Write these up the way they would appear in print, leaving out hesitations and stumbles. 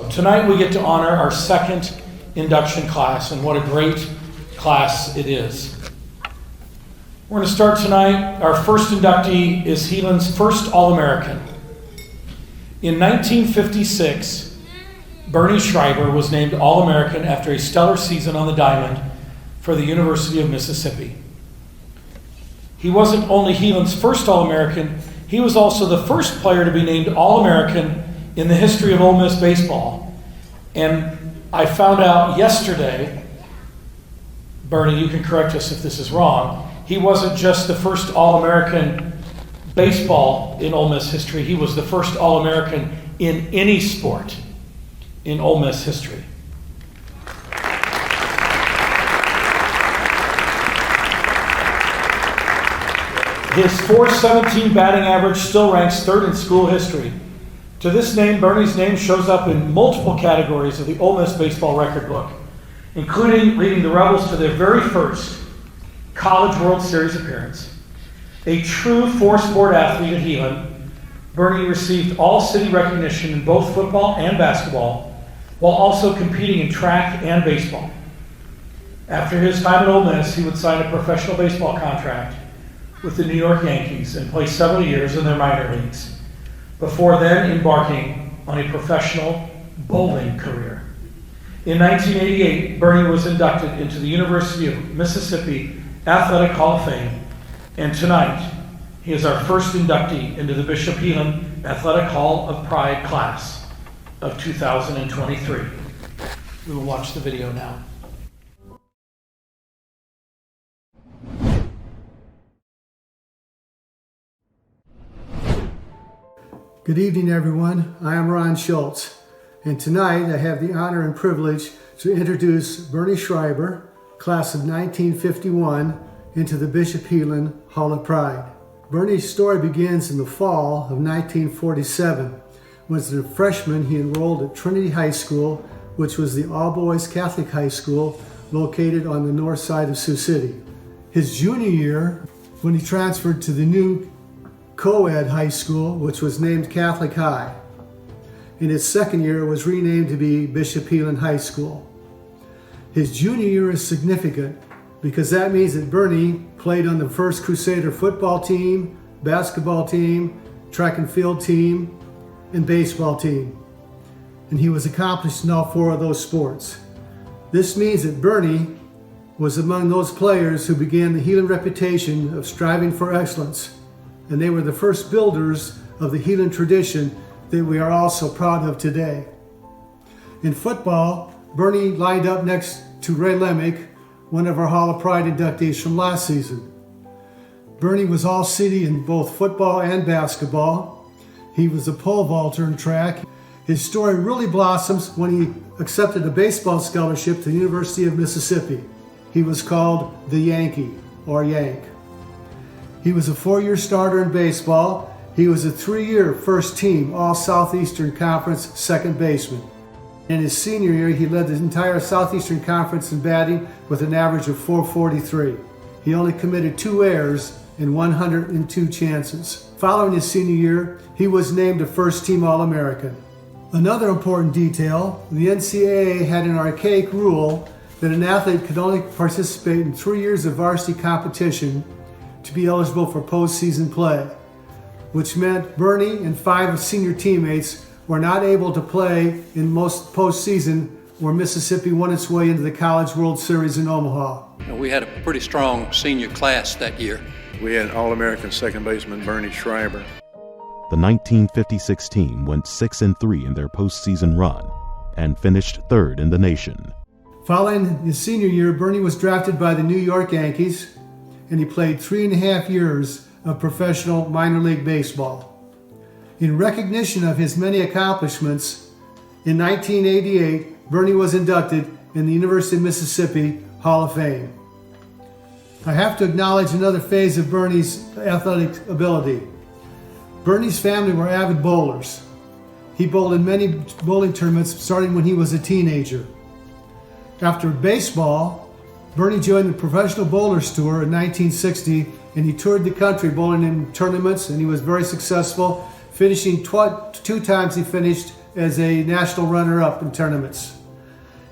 Tonight we get to honor our second induction class, and what a great class it is. We're going to start tonight. Our first inductee is Heelan's first All-American. In 1956, Bernie Schreiber was named All-American after a stellar season on the diamond for the University of Mississippi. He wasn't only Heelan's first All-American, he was also the first player to be named All-American in the history of Ole Miss baseball. And I found out yesterday, Bernie, you can correct us if this is wrong, he wasn't just the first All-American baseball in Ole Miss history, he was the first All-American in any sport in Ole Miss history. His .417 batting average still ranks third in school history. To this name, Bernie's name shows up in multiple categories of the Ole Miss baseball record book, including leading the Rebels to their very first College World Series appearance. A true four-sport athlete at Heelan, Bernie received all-city recognition in both football and basketball, while also competing in track and baseball. After his time at Ole Miss, he would sign a professional baseball contract with the New York Yankees and play several years in their minor leagues, before then embarking on a professional bowling career. In 1988, Bernie was inducted into the University of Mississippi Athletic Hall of Fame, and tonight he is our first inductee into the Bishop Heelan Athletic Hall of Pride class of 2023. We will watch the video now. Good evening, everyone. I am Ron Schultz, and tonight I have the honor and privilege to introduce Bernie Schreiber, class of 1951, into the Bishop Heelan Hall of Pride. Bernie's story begins in the fall of 1947. When as a freshman, he enrolled at Trinity High School, which was the all-boys Catholic high school located on the north side of Sioux City. His junior year, when he transferred to the new co-ed high school, which was named Catholic High. In his second year, it was renamed to be Bishop Heelan High School. His junior year is significant because that means that Bernie played on the First Crusader football team, basketball team, track and field team, and baseball team. And he was accomplished in all four of those sports. This means that Bernie was among those players who began the Heelan reputation of striving for excellence. And they were the first builders of the Heelan tradition that we are all so proud of today. In football, Bernie lined up next to Ray Lemick, one of our Hall of Pride inductees from last season. Bernie was all-city in both football and basketball. He was a pole vaulter in track. His story really blossoms when he accepted a baseball scholarship to the University of Mississippi. He was called the Yankee, or Yank. He was a 4-year starter in baseball. He was a 3-year first team All-Southeastern Conference second baseman. In his senior year, he led the entire Southeastern Conference in batting with an average of .443. He only committed 2 errors in 102 chances. Following his senior year, he was named a first-team All-American. Another important detail, the NCAA had an archaic rule that an athlete could only participate in 3 years of varsity competition to be eligible for postseason play, which meant Bernie and 5 senior teammates were not able to play in most postseason where Mississippi won its way into the College World Series in Omaha. We had a pretty strong senior class that year. We had All-American second baseman Bernie Schreiber. The 1956 team went 6-3 in their postseason run and finished 3rd in the nation. Following his senior year, Bernie was drafted by the New York Yankees, and he played 3.5 years of professional minor league baseball. In recognition of his many accomplishments, in 1988, Bernie was inducted in the University of Mississippi Hall of Fame. I have to acknowledge another phase of Bernie's athletic ability. Bernie's family were avid bowlers. He bowled in many bowling tournaments starting when he was a teenager. After baseball, Bernie joined the Professional Bowlers Tour in 1960, and he toured the country bowling in tournaments, and he was very successful, finishing 2 times he finished as a national runner-up in tournaments.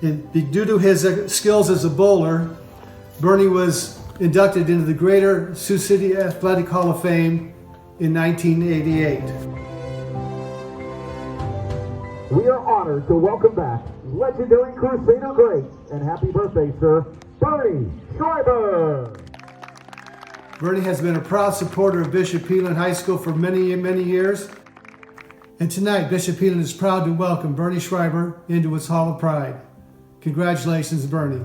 And due to his skills as a bowler, Bernie was inducted into the Greater Sioux City Athletic Hall of Fame in 1988. We are honored to welcome back legendary Crusader great and happy birthday, sir, Bernie Schreiber. Bernie has been a proud supporter of Bishop Heelan High School for many, many years. And tonight, Bishop Heelan is proud to welcome Bernie Schreiber into its Hall of Pride. Congratulations, Bernie.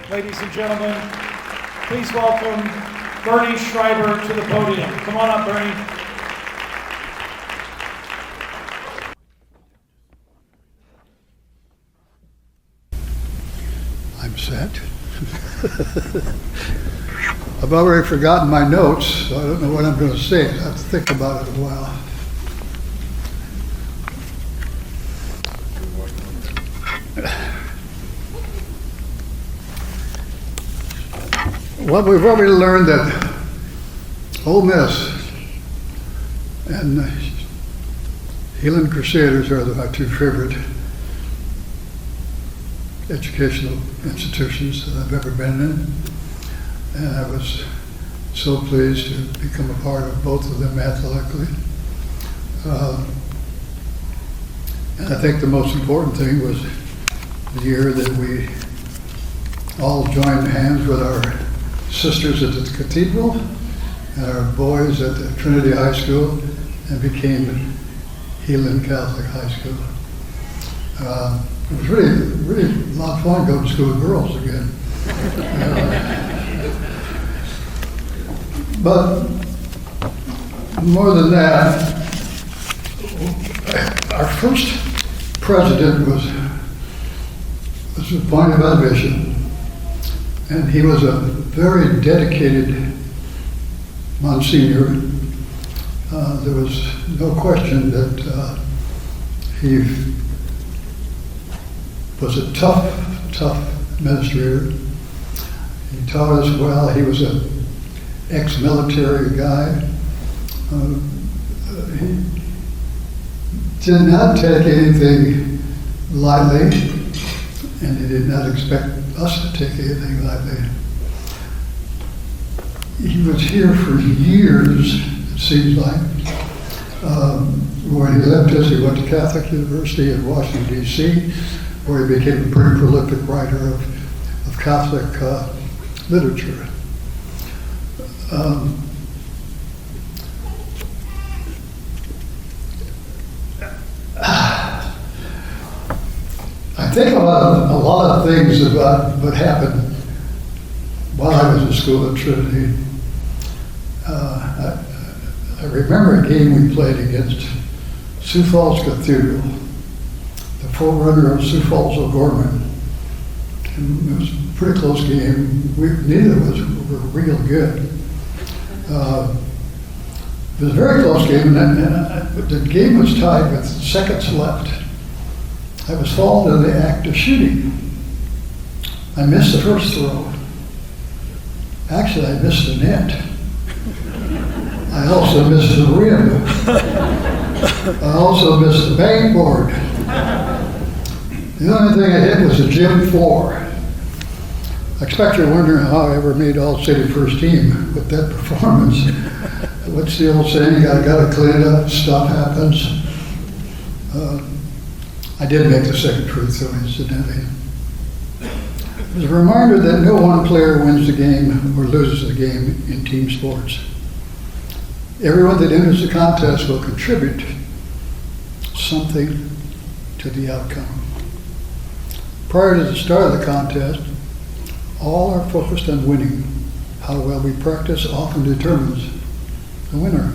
Ladies and gentlemen, please welcome Bernie Schreiber to the podium. Come on up, Bernie. I'm set. I've already forgotten my notes, so I don't know what I'm going to say. I have to think about it a while. Well, we've already learned that Ole Miss and Heelan Crusaders are my two favorite educational institutions that I've ever been in, and I was so pleased to become a part of both of them athletically. And I think the most important thing was the year that we all joined hands with our sisters at the cathedral and our boys at the Trinity High School and became Heelan Catholic High School. It was really a lot of fun going to school with girls again. But more than that, our first president was appointed by the bishop, and he was a very dedicated Monsignor. There was no question that he was a tough administrator. He taught us well. He was an ex-military guy. He did not take anything lightly, and he did not expect us to take anything lightly. He was here for years, it seems like. When he left us, he went to Catholic University in Washington, D.C., where he became a pretty prolific writer of Catholic literature. I think about a lot of things about what happened while I was in school at Trinity. I remember a game we played against Sioux Falls Cathedral, the forerunner of Sioux Falls O'Gorman. And it was a pretty close game. Neither of us were real good. It was a very close game, and the game was tied with seconds left. I was followed in the act of shooting. I missed the first throw. Actually, I missed the net. I also missed the rim. I also missed the backboard. The only thing I hit was the gym floor. I expect you're wondering how I ever made All-City first team with that performance. What's the old saying? You gotta clean it up, stuff happens. I did make the second free throw, incidentally. It was a reminder that no one player wins the game or loses the game in team sports. Everyone that enters the contest will contribute something to the outcome. Prior to the start of the contest, all are focused on winning. How well we practice often determines the winner.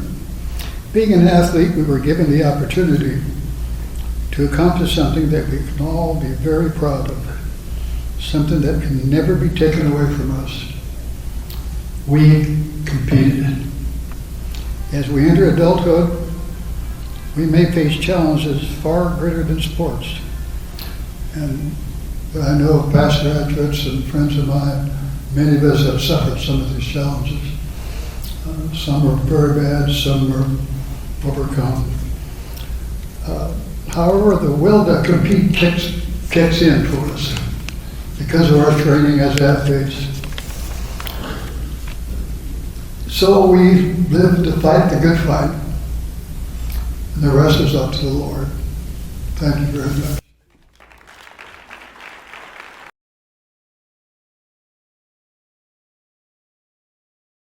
Being an athlete, we were given the opportunity to accomplish something that we can all be very proud of, something that can never be taken away from us. We competed. As we enter adulthood, we may face challenges far greater than sports. But I know past graduates and friends of mine Many of us have suffered some of these challenges. Some are very bad, some are overcome. However, the will to compete kicks in for us because of our training as athletes. So we live to fight the good fight, and the rest is up to the Lord. Thank you very much.